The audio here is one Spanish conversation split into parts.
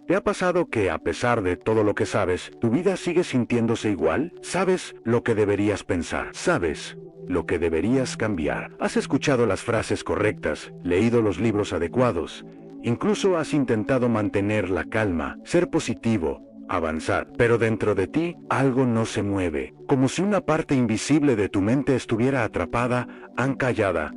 ¿Te ha pasado que, a pesar de todo lo que sabes, tu vida sigue sintiéndose igual? ¿Sabes lo que deberías pensar? ¿Sabes lo que deberías cambiar? ¿Has escuchado las frases correctas, leído los libros adecuados? Incluso has intentado mantener la calma, ser positivo, avanzar, pero dentro de ti algo no se mueve, como si una parte invisible de tu mente estuviera atrapada, ancallada,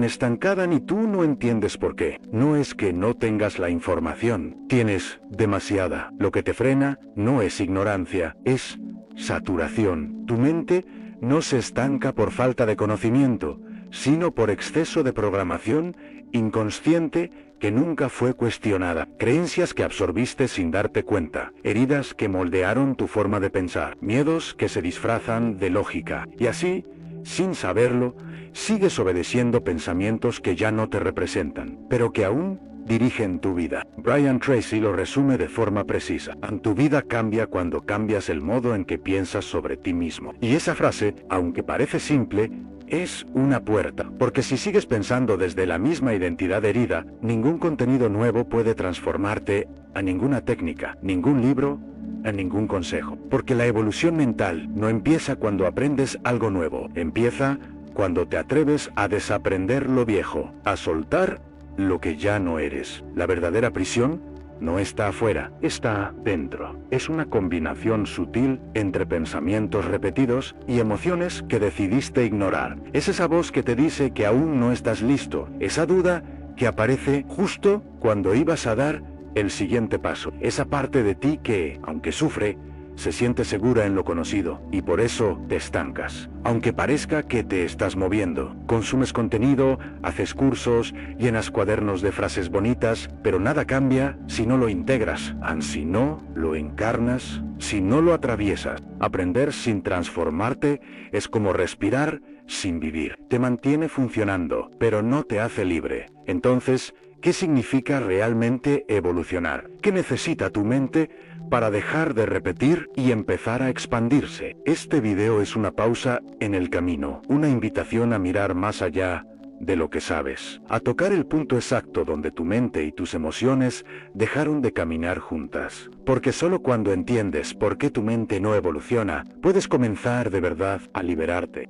estancada, ni tú no entiendes por qué. No es que no tengas la información, tienes demasiada. Lo que te frena no es ignorancia, es saturación. Tu mente no se estanca por falta de conocimiento, sino por exceso de programación inconsciente que nunca fue cuestionada, creencias que absorbiste sin darte cuenta, heridas que moldearon tu forma de pensar, miedos que se disfrazan de lógica, y así, sin saberlo, sigues obedeciendo pensamientos que ya no te representan, pero que aún dirigen tu vida. Brian Tracy lo resume de forma precisa: tu vida cambia cuando cambias el modo en que piensas sobre ti mismo. Y esa frase, aunque parece simple, es una puerta, porque si sigues pensando desde la misma identidad herida, ningún contenido nuevo puede transformarte, a ninguna técnica, ningún libro, a ningún consejo. Porque la evolución mental no empieza cuando aprendes algo nuevo, empieza cuando te atreves a desaprender lo viejo, a soltar lo que ya no eres. La verdadera prisión no está afuera, está dentro. Es una combinación sutil entre pensamientos repetidos y emociones que decidiste ignorar. Es esa voz que te dice que aún no estás listo, esa duda que aparece justo cuando ibas a dar el siguiente paso. Esa parte de ti que, aunque sufre, se siente segura en lo conocido, y por eso te estancas. Aunque parezca que te estás moviendo, consumes contenido, haces cursos, llenas cuadernos de frases bonitas, pero nada cambia si no lo integras, si no lo encarnas, si no lo atraviesas. Aprender sin transformarte es como respirar sin vivir. Te mantiene funcionando, pero no te hace libre. Entonces, ¿qué significa realmente evolucionar? ¿Qué necesita tu mente para dejar de repetir y empezar a expandirse? Este video es una pausa en el camino, una invitación a mirar más allá de lo que sabes, a tocar el punto exacto donde tu mente y tus emociones dejaron de caminar juntas. Porque solo cuando entiendes por qué tu mente no evoluciona, puedes comenzar de verdad a liberarte.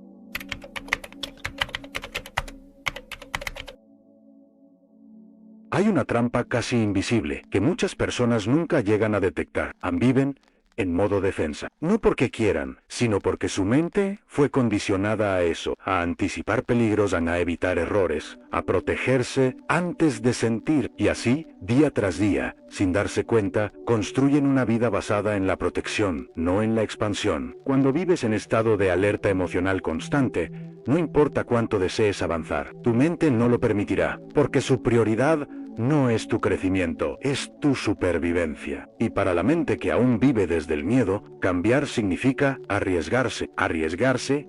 Hay una trampa casi invisible que muchas personas nunca llegan a detectar. Viven en modo defensa. No porque quieran, sino porque su mente fue condicionada a eso, a anticipar peligros, a evitar errores, a protegerse antes de sentir. Y así, día tras día, sin darse cuenta, construyen una vida basada en la protección, no en la expansión. Cuando vives en estado de alerta emocional constante, no importa cuánto desees avanzar, tu mente no lo permitirá, porque su prioridad no es tu crecimiento, es tu supervivencia. Y para la mente que aún vive desde el miedo, cambiar significa arriesgarse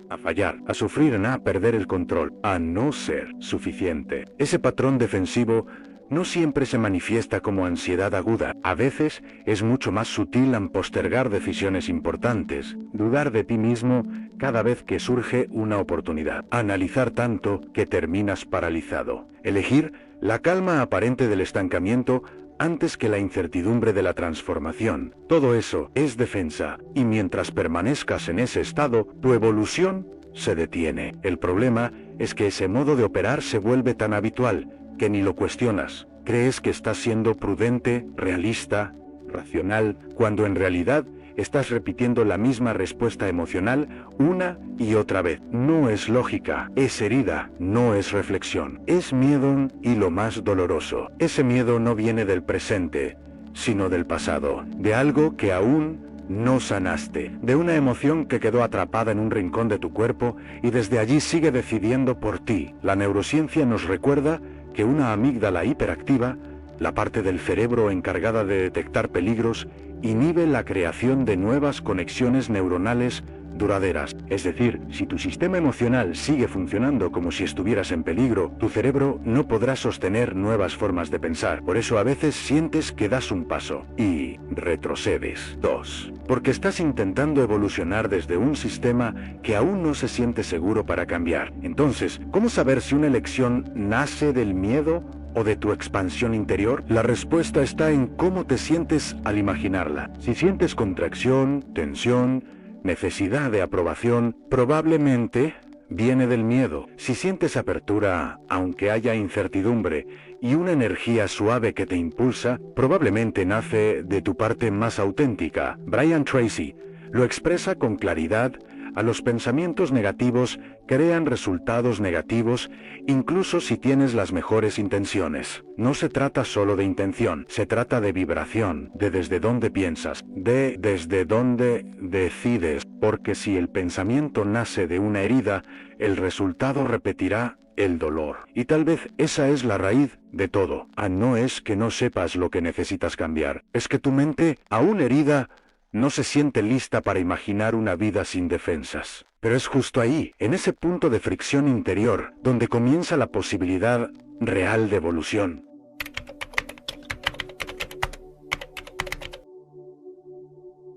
a fallar, a sufrir, a perder el control, a no ser suficiente. Ese patrón defensivo no siempre se manifiesta como ansiedad aguda. A veces es mucho más sutil en postergar decisiones importantes, dudar de ti mismo cada vez que surge una oportunidad, analizar tanto que terminas paralizado, elegir la calma aparente del estancamiento antes que la incertidumbre de la transformación. Todo eso es defensa, y mientras permanezcas en ese estado, tu evolución se detiene. El problema es que ese modo de operar se vuelve tan habitual que ni lo cuestionas. Crees que estás siendo prudente, realista, racional, cuando en realidad estás repitiendo la misma respuesta emocional una y otra vez. No es lógica, es herida, no es reflexión, es miedo. Y lo más doloroso, ese miedo no viene del presente, sino del pasado, de algo que aún no sanaste, de una emoción que quedó atrapada en un rincón de tu cuerpo y desde allí sigue decidiendo por ti. La neurociencia nos recuerda que una amígdala hiperactiva, la parte del cerebro encargada de detectar peligros, inhibe la creación de nuevas conexiones neuronales duraderas. Es decir, si tu sistema emocional sigue funcionando como si estuvieras en peligro, tu cerebro no podrá sostener nuevas formas de pensar. Por eso a veces sientes que das un paso y retrocedes 2. Porque estás intentando evolucionar desde un sistema que aún no se siente seguro para cambiar. Entonces, ¿cómo saber si una elección nace del miedo o de tu expansión interior? La respuesta está en cómo te sientes al imaginarla. Si sientes contracción, tensión, necesidad de aprobación, probablemente viene del miedo. Si sientes apertura, aunque haya incertidumbre, y una energía suave que te impulsa, probablemente nace de tu parte más auténtica. Brian Tracy lo expresa con claridad: a los pensamientos negativos crean resultados negativos, incluso si tienes las mejores intenciones. No se trata solo de intención, se trata de vibración, de desde dónde piensas, de desde dónde decides, porque si el pensamiento nace de una herida, el resultado repetirá el dolor. Y tal vez esa es la raíz de todo. No es que no sepas lo que necesitas cambiar, es que tu mente, aún herida, no se siente lista para imaginar una vida sin defensas. Pero es justo ahí, en ese punto de fricción interior, donde comienza la posibilidad real de evolución.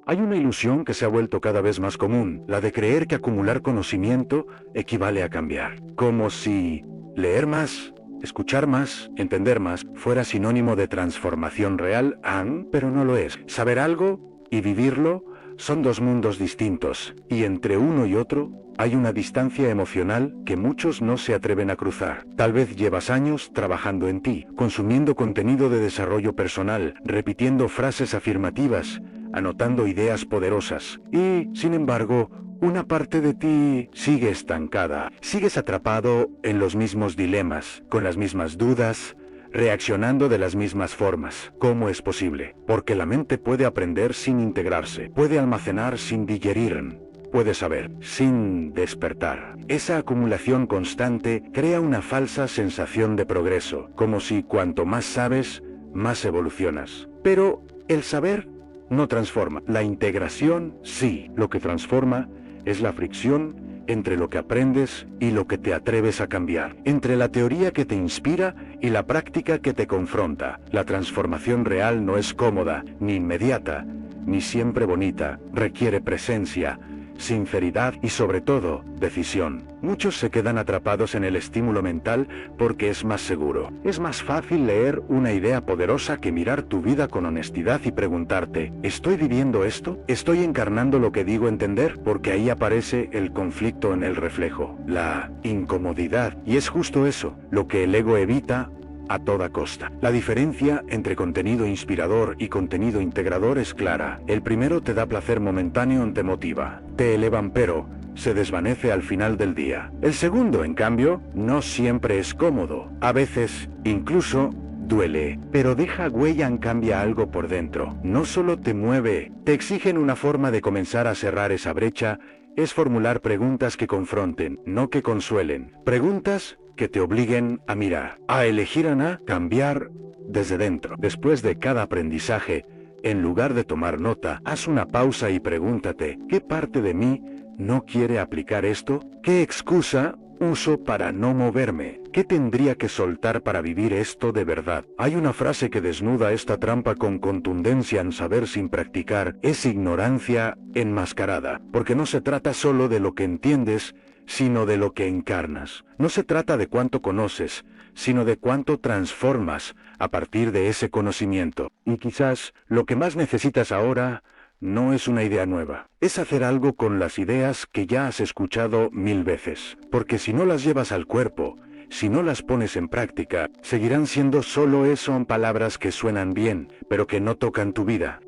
Hay una ilusión que se ha vuelto cada vez más común, la de creer que acumular conocimiento equivale a cambiar. Como si leer más, escuchar más, entender más, fuera sinónimo de transformación real, pero no lo es. Saber algo y vivirlo son dos mundos distintos, y entre uno y otro hay una distancia emocional que muchos no se atreven a cruzar. Tal vez llevas años trabajando en ti, consumiendo contenido de desarrollo personal, repitiendo frases afirmativas, anotando ideas poderosas, y, sin embargo, una parte de ti sigue estancada, sigues atrapado en los mismos dilemas, con las mismas dudas, reaccionando de las mismas formas. ¿Cómo es posible? Porque la mente puede aprender sin integrarse, puede almacenar sin digerir, puede saber sin despertar. Esa acumulación constante crea una falsa sensación de progreso, como si cuanto más sabes, más evolucionas. Pero el saber no transforma. La integración sí. Lo que transforma es la fricción entre lo que aprendes y lo que te atreves a cambiar, entre la teoría que te inspira y la práctica que te confronta. La transformación real no es cómoda, ni inmediata, ni siempre bonita. Requiere presencia, sinceridad y sobre todo, decisión. Muchos se quedan atrapados en el estímulo mental porque es más seguro. Es más fácil leer una idea poderosa que mirar tu vida con honestidad y preguntarte: ¿estoy viviendo esto? ¿Estoy encarnando lo que digo entender? Porque ahí aparece el conflicto en el reflejo, la incomodidad. Y es justo eso, lo que el ego evita a toda costa. La diferencia entre contenido inspirador y contenido integrador es clara. El primero te da placer momentáneo, te motiva, te elevan, pero se desvanece al final del día. El segundo, en cambio, no siempre es cómodo. A veces, incluso, duele, pero deja huella, cambia algo por dentro. No solo te mueve, te exigen una forma de comenzar a cerrar esa brecha. Es formular preguntas que confronten, no que consuelen. Preguntas que te obliguen a mirar, a elegir, a cambiar desde dentro. Después de cada aprendizaje, en lugar de tomar nota, haz una pausa y pregúntate: ¿qué parte de mí no quiere aplicar esto? ¿Qué excusa uso para no moverme? ¿Qué tendría que soltar para vivir esto de verdad? Hay una frase que desnuda esta trampa con contundencia: en saber sin practicar es ignorancia enmascarada, porque no se trata solo de lo que entiendes, sino de lo que encarnas. No se trata de cuánto conoces, sino de cuánto transformas a partir de ese conocimiento. Y quizás lo que más necesitas ahora no es una idea nueva, es hacer algo con las ideas que ya has escuchado 1000 veces. Porque si no las llevas al cuerpo, si no las pones en práctica, seguirán siendo solo eso, palabras que suenan bien, pero que no tocan tu vida.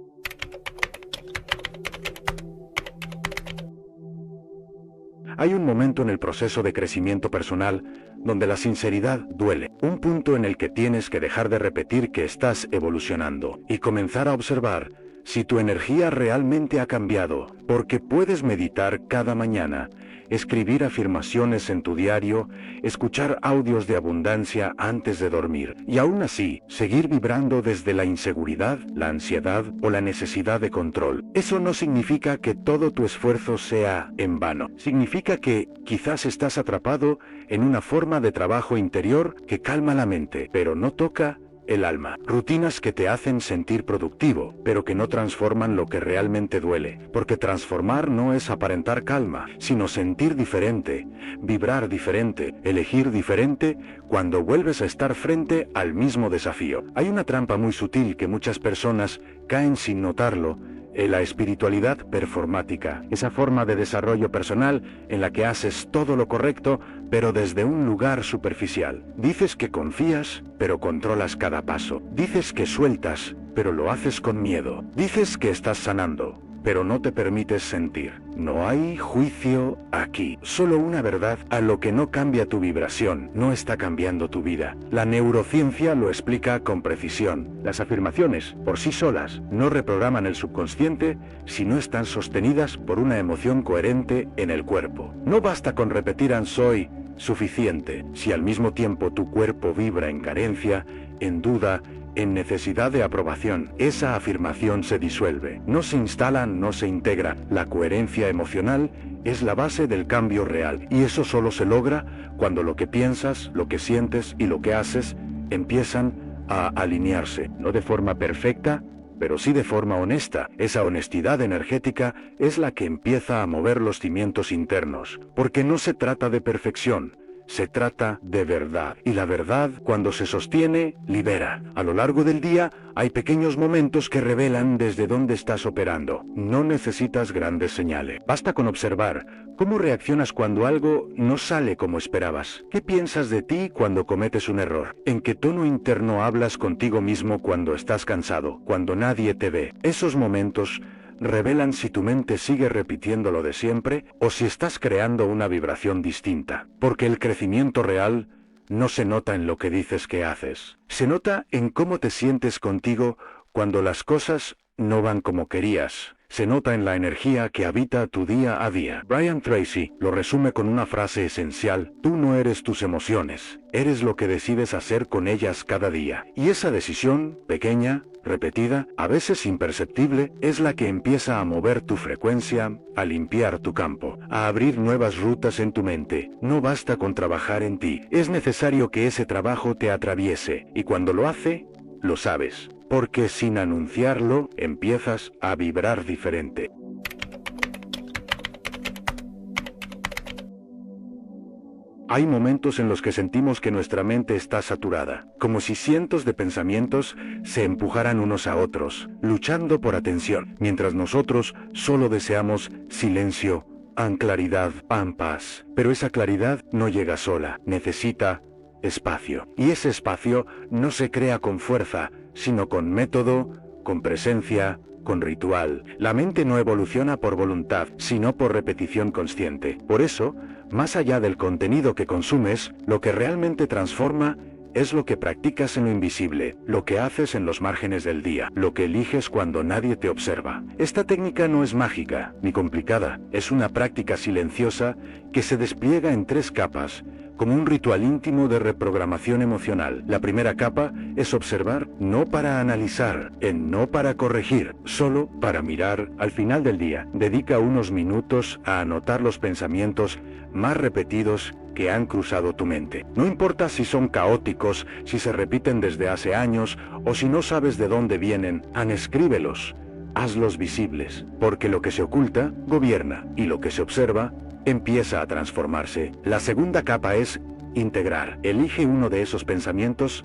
Hay un momento en el proceso de crecimiento personal donde la sinceridad duele. Un punto en el que tienes que dejar de repetir que estás evolucionando y comenzar a observar si tu energía realmente ha cambiado, porque puedes meditar cada mañana, escribir afirmaciones en tu diario, escuchar audios de abundancia antes de dormir, y aún así, seguir vibrando desde la inseguridad, la ansiedad o la necesidad de control. Eso no significa que todo tu esfuerzo sea en vano. Significa que quizás estás atrapado en una forma de trabajo interior que calma la mente, pero no toca el alma. Rutinas que te hacen sentir productivo, pero que no transforman lo que realmente duele. Porque transformar no es aparentar calma, sino sentir diferente, vibrar diferente, elegir diferente cuando vuelves a estar frente al mismo desafío. Hay una trampa muy sutil que muchas personas caen sin notarlo, en la espiritualidad performática, esa forma de desarrollo personal en la que haces todo lo correcto, pero desde un lugar superficial. Dices que confías, pero controlas cada paso. Dices que sueltas, pero lo haces con miedo. Dices que estás sanando, pero no te permites sentir. No hay juicio aquí, solo una verdad. A lo que no cambia tu vibración, no está cambiando tu vida. La neurociencia lo explica con precisión. Las afirmaciones, por sí solas, no reprograman el subconsciente si no están sostenidas por una emoción coherente en el cuerpo. No basta con repetir soy suficiente, si al mismo tiempo tu cuerpo vibra en carencia, en duda, en necesidad de aprobación. Esa afirmación se disuelve, no se instala, no se integra. La coherencia emocional es la base del cambio real, y eso solo se logra cuando lo que piensas, lo que sientes y lo que haces empiezan a alinearse, no de forma perfecta, pero sí de forma honesta. Esa honestidad energética es la que empieza a mover los cimientos internos, porque no se trata de perfección, se trata de verdad. Y la verdad, cuando se sostiene, libera. A lo largo del día, hay pequeños momentos que revelan desde dónde estás operando. No necesitas grandes señales. Basta con observar cómo reaccionas cuando algo no sale como esperabas. ¿Qué piensas de ti cuando cometes un error? ¿En qué tono interno hablas contigo mismo cuando estás cansado, cuando nadie te ve? Esos momentos revelan si tu mente sigue repitiendo lo de siempre o si estás creando una vibración distinta. Porque el crecimiento real no se nota en lo que dices que haces. Se nota en cómo te sientes contigo cuando las cosas no van como querías. Se nota en la energía que habita tu día a día. Brian Tracy lo resume con una frase esencial: tú no eres tus emociones, eres lo que decides hacer con ellas cada día. Y esa decisión, pequeña, repetida, a veces imperceptible, es la que empieza a mover tu frecuencia, a limpiar tu campo, a abrir nuevas rutas en tu mente. No basta con trabajar en ti, es necesario que ese trabajo te atraviese, y cuando lo hace, lo sabes, porque sin anunciarlo, empiezas a vibrar diferente. Hay momentos en los que sentimos que nuestra mente está saturada, como si cientos de pensamientos se empujaran unos a otros, luchando por atención, mientras nosotros solo deseamos silencio, claridad, paz. Pero esa claridad no llega sola, necesita espacio. Y ese espacio no se crea con fuerza, sino con método, con presencia, con ritual. La mente no evoluciona por voluntad, sino por repetición consciente. Por eso, más allá del contenido que consumes, lo que realmente transforma es lo que practicas en lo invisible, lo que haces en los márgenes del día, lo que eliges cuando nadie te observa. Esta técnica no es mágica, ni complicada, es una práctica silenciosa que se despliega en 3 capas, como un ritual íntimo de reprogramación emocional. La primera capa es observar, no para analizar, no para corregir, solo para mirar. Al final del día, dedica unos minutos a anotar los pensamientos más repetidos que han cruzado tu mente. No importa si son caóticos, si se repiten desde hace años o si no sabes de dónde vienen, escríbelos, hazlos visibles, porque lo que se oculta gobierna y lo que se observa empieza a transformarse. La segunda capa es integrar. Elige uno de esos pensamientos,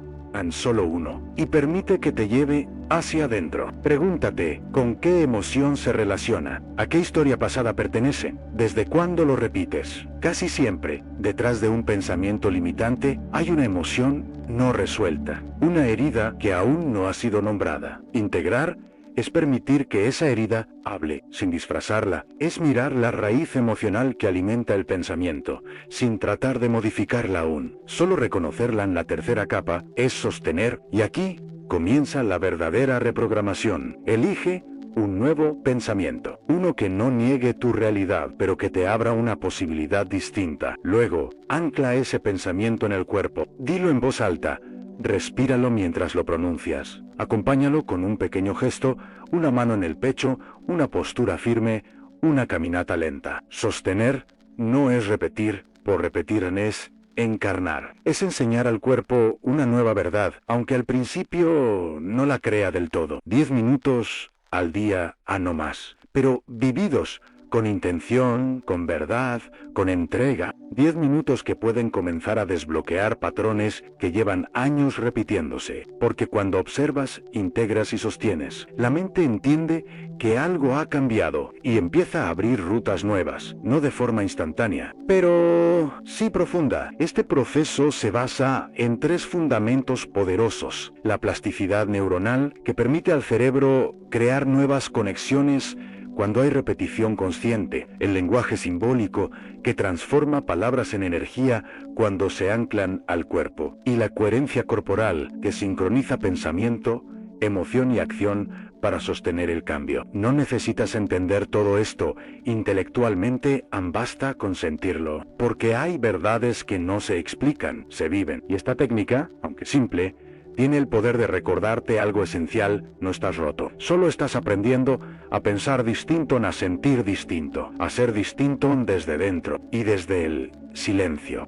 solo uno, y permite que te lleve hacia adentro. Pregúntate, ¿con qué emoción se relaciona? ¿A qué historia pasada pertenece? ¿Desde cuándo lo repites? Casi siempre, detrás de un pensamiento limitante, hay una emoción no resuelta, una herida que aún no ha sido nombrada. Integrar es permitir que esa herida hable, sin disfrazarla. Es mirar la raíz emocional que alimenta el pensamiento, sin tratar de modificarla aún. Solo reconocerla en la tercera capa es sostener, y aquí comienza la verdadera reprogramación. Elige un nuevo pensamiento, uno que no niegue tu realidad, pero que te abra una posibilidad distinta. Luego, ancla ese pensamiento en el cuerpo. Dilo en voz alta. Respíralo mientras lo pronuncias. Acompáñalo con un pequeño gesto, una mano en el pecho, una postura firme, una caminata lenta. Sostener no es repetir por repetir, es encarnar. Es enseñar al cuerpo una nueva verdad, aunque al principio no la crea del todo. 10 minutos al día a no más, pero vividos con intención, con verdad, con entrega. 10 minutos que pueden comenzar a desbloquear patrones que llevan años repitiéndose, porque cuando observas, integras y sostienes, la mente entiende que algo ha cambiado y empieza a abrir rutas nuevas, no de forma instantánea, pero sí profunda. Este proceso se basa en 3 fundamentos poderosos: la plasticidad neuronal, que permite al cerebro crear nuevas conexiones cuando hay repetición consciente; el lenguaje simbólico, que transforma palabras en energía cuando se anclan al cuerpo; y la coherencia corporal, que sincroniza pensamiento, emoción y acción para sostener el cambio. No necesitas entender todo esto intelectualmente, basta con sentirlo, porque hay verdades que no se explican, se viven. Y esta técnica, aunque simple, tiene el poder de recordarte algo esencial: no estás roto. Solo estás aprendiendo a pensar distinto, a sentir distinto, a ser distinto desde dentro y desde el silencio.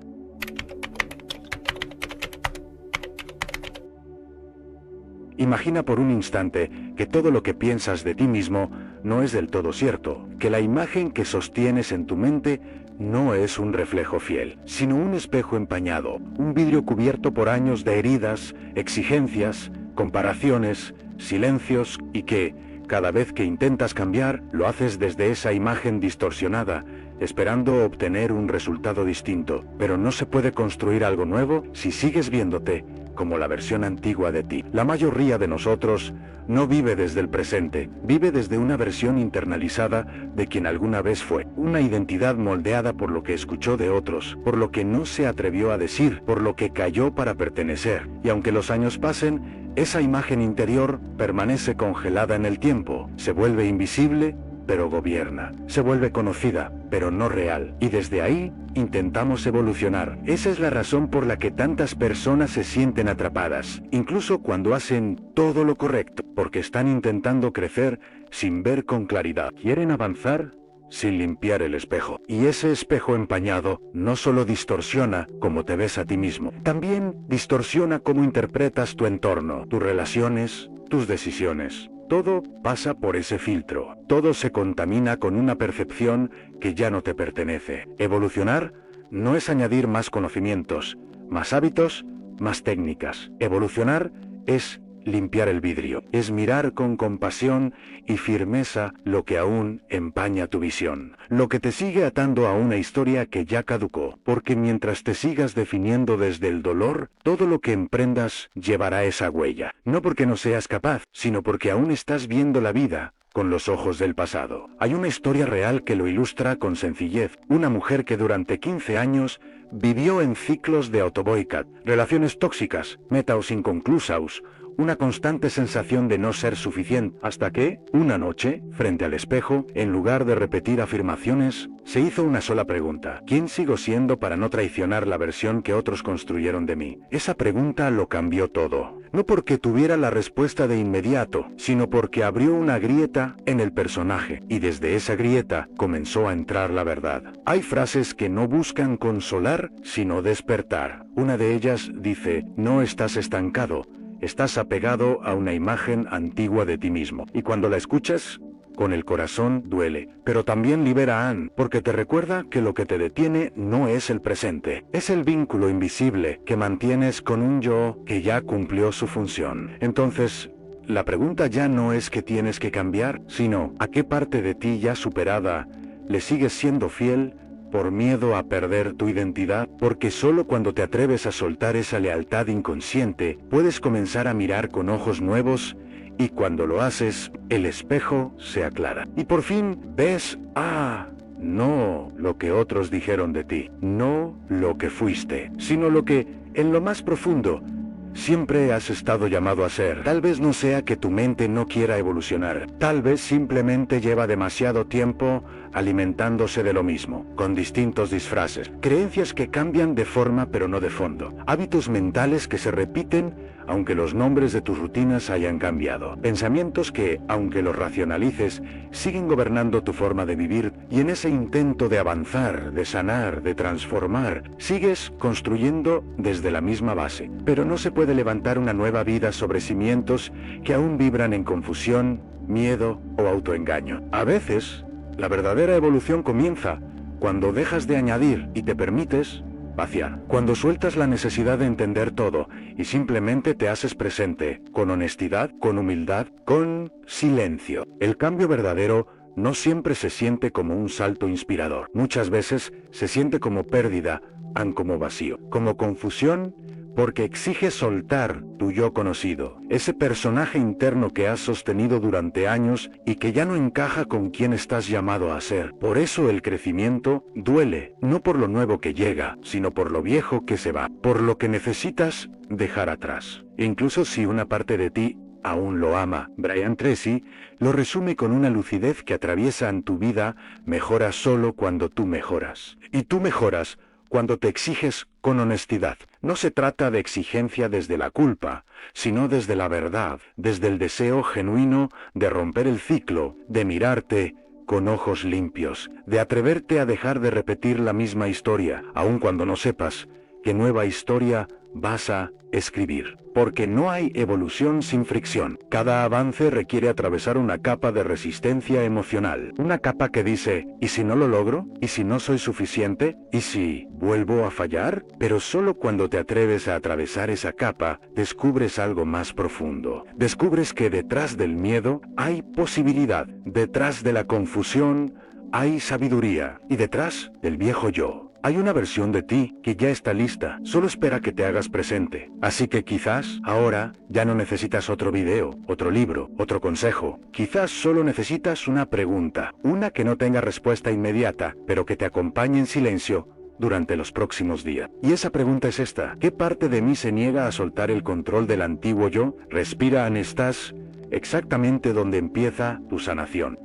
Imagina por un instante que todo lo que piensas de ti mismo no es del todo cierto, que la imagen que sostienes en tu mente no es un reflejo fiel, sino un espejo empañado, un vidrio cubierto por años de heridas, exigencias, comparaciones, silencios, y que, cada vez que intentas cambiar, lo haces desde esa imagen distorsionada, esperando obtener un resultado distinto. Pero no se puede construir algo nuevo si sigues viéndote como la versión antigua de ti. La mayoría de nosotros no vive desde el presente, vive desde una versión internalizada de quien alguna vez fue, una identidad moldeada por lo que escuchó de otros, por lo que no se atrevió a decir, por lo que cayó para pertenecer. Y aunque los años pasen, esa imagen interior permanece congelada en el tiempo, se vuelve invisible, pero gobierna, se vuelve conocida, pero no real, y desde ahí intentamos evolucionar. Esa es la razón por la que tantas personas se sienten atrapadas, incluso cuando hacen todo lo correcto, porque están intentando crecer sin ver con claridad. Quieren avanzar sin limpiar el espejo, y ese espejo empañado no solo distorsiona cómo te ves a ti mismo, también distorsiona cómo interpretas tu entorno, tus relaciones, tus decisiones. Todo pasa por ese filtro, todo se contamina con una percepción que ya no te pertenece. Evolucionar no es añadir más conocimientos, más hábitos, más técnicas. Evolucionar es limpiar el vidrio, es mirar con compasión y firmeza lo que aún empaña tu visión, lo que te sigue atando a una historia que ya caducó, porque mientras te sigas definiendo desde el dolor, todo lo que emprendas llevará esa huella, no porque no seas capaz, sino porque aún estás viendo la vida con los ojos del pasado. Hay una historia real que lo ilustra con sencillez: una mujer que durante 15 años vivió en ciclos de autoboicot, relaciones tóxicas, metas inconclusas, una constante sensación de no ser suficiente, hasta que, una noche, frente al espejo, en lugar de repetir afirmaciones, se hizo una sola pregunta: ¿quién sigo siendo para no traicionar la versión que otros construyeron de mí? Esa pregunta lo cambió todo, no porque tuviera la respuesta de inmediato, sino porque abrió una grieta en el personaje, y desde esa grieta comenzó a entrar la verdad. Hay frases que no buscan consolar, sino despertar. Una de ellas dice: no estás estancado, estás apegado a una imagen antigua de ti mismo. Y cuando la escuchas, con el corazón duele, pero también libera a Anne, porque te recuerda que lo que te detiene no es el presente, es el vínculo invisible que mantienes con un yo que ya cumplió su función. Entonces, la pregunta ya no es qué tienes que cambiar, sino a qué parte de ti ya superada le sigues siendo fiel por miedo a perder tu identidad, porque solo cuando te atreves a soltar esa lealtad inconsciente, puedes comenzar a mirar con ojos nuevos, y cuando lo haces, el espejo se aclara. Y por fin ves, no lo que otros dijeron de ti, no lo que fuiste, sino lo que, en lo más profundo, siempre has estado llamado a ser. Tal vez no sea que tu mente no quiera evolucionar, tal vez simplemente lleva demasiado tiempo alimentándose de lo mismo, con distintos disfraces, creencias que cambian de forma pero no de fondo, hábitos mentales que se repiten aunque los nombres de tus rutinas hayan cambiado. Pensamientos que, aunque los racionalices, siguen gobernando tu forma de vivir, y en ese intento de avanzar, de sanar, de transformar, sigues construyendo desde la misma base. Pero no se puede levantar una nueva vida sobre cimientos que aún vibran en confusión, miedo o autoengaño. A veces, la verdadera evolución comienza cuando dejas de añadir y te permites vaciar. Cuando sueltas la necesidad de entender todo y simplemente te haces presente, con honestidad, con humildad, con silencio. El cambio verdadero no siempre se siente como un salto inspirador. Muchas veces se siente como pérdida, como vacío, como confusión, porque exige soltar tu yo conocido, ese personaje interno que has sostenido durante años y que ya no encaja con quien estás llamado a ser. Por eso el crecimiento duele, no por lo nuevo que llega, sino por lo viejo que se va, por lo que necesitas dejar atrás. Incluso si una parte de ti aún lo ama. Brian Tracy lo resume con una lucidez que atraviesa en tu vida: mejoras solo cuando tú mejoras. Y tú mejoras cuando te exiges con honestidad. No se trata de exigencia desde la culpa, sino desde la verdad, desde el deseo genuino de romper el ciclo, de mirarte con ojos limpios, de atreverte a dejar de repetir la misma historia, aun cuando no sepas qué nueva historia vas a escribir. Porque no hay evolución sin fricción. Cada avance requiere atravesar una capa de resistencia emocional. Una capa que dice: ¿y si no lo logro? ¿Y si no soy suficiente? ¿Y si vuelvo a fallar? Pero solo cuando te atreves a atravesar esa capa, descubres algo más profundo. Descubres que detrás del miedo hay posibilidad. Detrás de la confusión hay sabiduría. Y detrás del viejo yo hay una versión de ti que ya está lista, solo espera que te hagas presente. Así que quizás ahora ya no necesitas otro video, otro libro, otro consejo. Quizás solo necesitas una pregunta, una que no tenga respuesta inmediata, pero que te acompañe en silencio durante los próximos días. Y esa pregunta es esta: ¿qué parte de mí se niega a soltar el control del antiguo yo? Respira, estás exactamente donde empieza tu sanación.